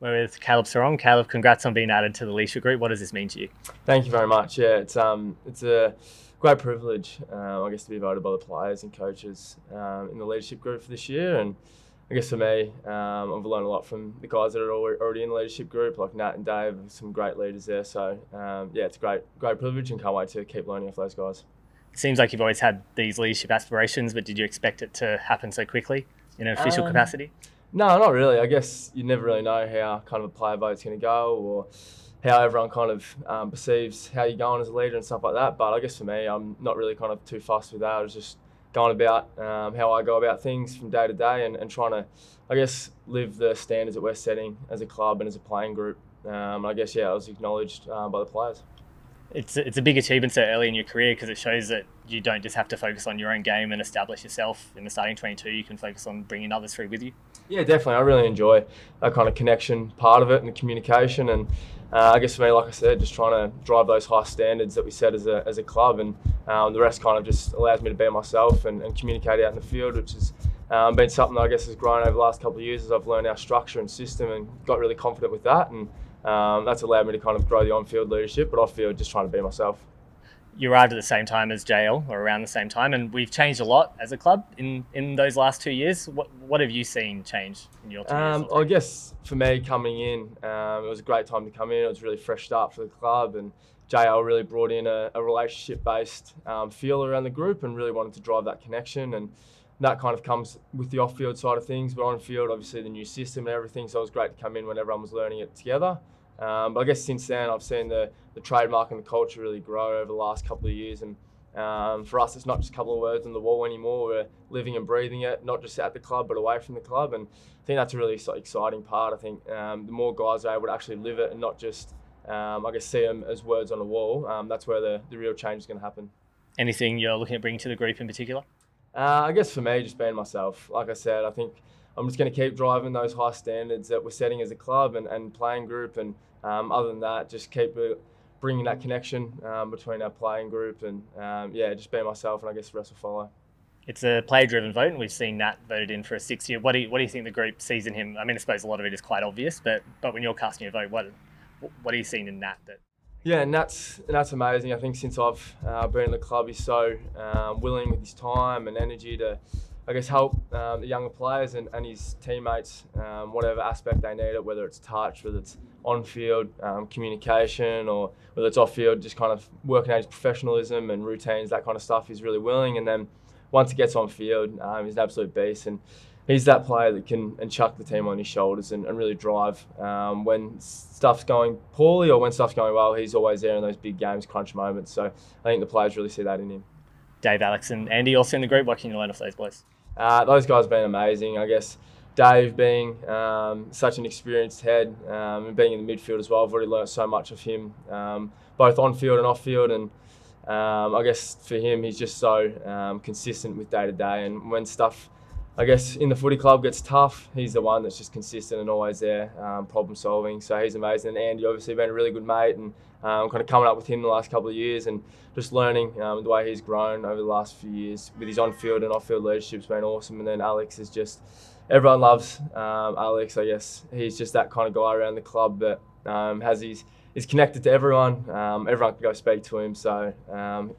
We're with Caleb Serong. Caleb, congrats on being added to the leadership group. What does this mean to you? Thank you very much. Yeah, it's a great privilege, I guess, to be voted by the players and coaches in the leadership group for this year. And I guess for me, I've learned a lot from the guys that are already in the leadership group, like Nat and Dave, some great leaders there. So yeah, it's a great privilege, and can't wait to keep learning off those guys. It seems like you've always had these leadership aspirations, but did you expect it to happen so quickly in an official capacity? No, not really. I guess you never really know how kind of a player vote's going to go, or how everyone kind of perceives how you're going as a leader and stuff like that. But I guess for me, I'm not really kind of too fussed with that. I was just going about how I go about things from day to day, and trying to, I guess, live the standards that we're setting as a club and as a playing group. I guess, yeah, I was acknowledged by the players. It's a big achievement so early in your career, because it shows that you don't just have to focus on your own game and establish yourself in the starting 22. You can focus on bringing others through with you. Yeah, definitely. I really enjoy that kind of connection part of it and the communication. And I guess for me, like I said, just trying to drive those high standards that we set as a club. And the rest kind of just allows me to be myself and communicate out in the field, which has been something that I guess has grown over the last couple of years as I've learned our structure and system and got really confident with that. And that's allowed me to kind of grow the on-field leadership, but off-field just trying to be myself. You arrived at the same time as JL, or around the same time, and we've changed a lot as a club in those last 2 years. What have you seen change in your 2 years? I guess for me coming in, it was a great time to come in. It was a really fresh start for the club, and JL really brought in a relationship-based feel around the group and really wanted to drive that connection. And that kind of comes with the off-field side of things, but on-field, obviously the new system and everything, so it was great to come in when everyone was learning it together. But I guess since then, I've seen the trademark and the culture really grow over the last couple of years. And for us, it's not just a couple of words on the wall anymore. We're living and breathing it, not just at the club, but away from the club. And I think that's a really exciting part. I think the more guys are able to actually live it and not just, I guess, see them as words on a wall, that's where the real change is going to happen. Anything you're looking at bringing to the group in particular? I guess for me, just being myself. Like I said, I think I'm just going to keep driving those high standards that we're setting as a club and playing group. And other than that, just keep bringing that connection between our playing group and, yeah, just being myself, and I guess the rest will follow. It's a player-driven vote, and we've seen Nat voted in for a 6th year. What do you think the group sees in him? I mean, I suppose a lot of it is quite obvious, but when you're casting your vote, what are you seeing in Nat that? Yeah, and that's amazing. I think since I've been in the club, he's so willing with his time and energy to, I guess, help the younger players and his teammates, whatever aspect they need it, whether it's touch, whether it's on-field communication, or whether it's off-field, just kind of working out his professionalism and routines, that kind of stuff. He's really willing, and then once he gets on-field, he's an absolute beast. And he's that player that can chuck the team on his shoulders and really drive. When stuff's going poorly or when stuff's going well, he's always there in those big games, crunch moments. So I think the players really see that in him. Dave, Alex and Andy also in the group. What can you learn off those boys? Those guys have been amazing. I guess Dave being such an experienced head and being in the midfield as well, I've already learnt so much of him, both on-field and off-field. And I guess for him, he's just so consistent with day to day. And when stuff, I guess, in the footy club gets tough, he's the one that's just consistent and always there, problem solving. So he's amazing. And Andy obviously been a really good mate, and kind of coming up with him the last couple of years and just learning the way he's grown over the last few years with his on-field and off-field leadership's been awesome. And then Alex is just, everyone loves Alex. I guess he's just that kind of guy around the club that is connected to everyone. Everyone can go speak to him. So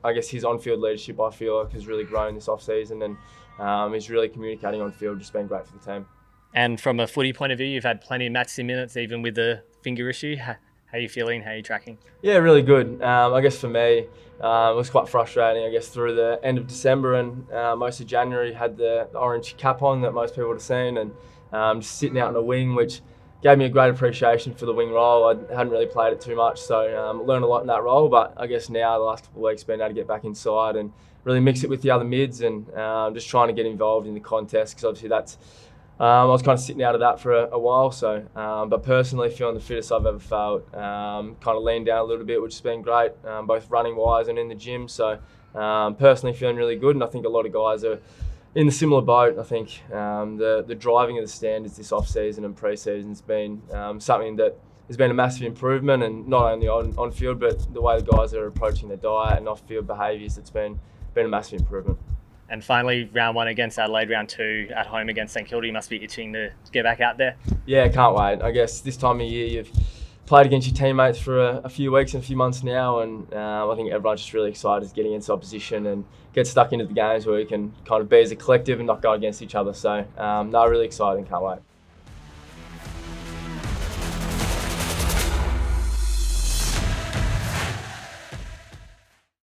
I guess his on-field leadership, I feel like, has really grown this off-season, and he's really communicating on field, just been great for the team. And from a footy point of view, you've had plenty of match minutes, even with the finger issue. How are you feeling? How are you tracking? Yeah, really good. I guess for me, it was quite frustrating. I guess through the end of December and most of January, had the orange cap on that most people would have seen, and just sitting out in a wing, which gave me a great appreciation for the wing role. I hadn't really played it too much, so learned a lot in that role. But I guess now, the last couple of weeks, been able to get back inside and really mix it with the other mids, and just trying to get involved in the contest, because obviously that's, I was kind of sitting out of that for a while. So, but personally feeling the fittest I've ever felt. Kind of leaned down a little bit, which has been great, both running wise and in the gym. So personally feeling really good, and I think a lot of guys are in the similar boat. I think the driving of the standards this off-season and pre-season has been something that has been a massive improvement, and not only on field, but the way the guys are approaching their diet and off-field behaviours, it's been a massive improvement. And finally, round 1 against Adelaide, round 2 at home against St Kilda. You must be itching to get back out there. Yeah, can't wait. I guess this time of year you've played against your teammates for a few weeks and a few months now, and I think everyone's just really excited to get against opposition and get stuck into the games where we can kind of be as a collective and not go against each other. So, no, really exciting. Can't wait.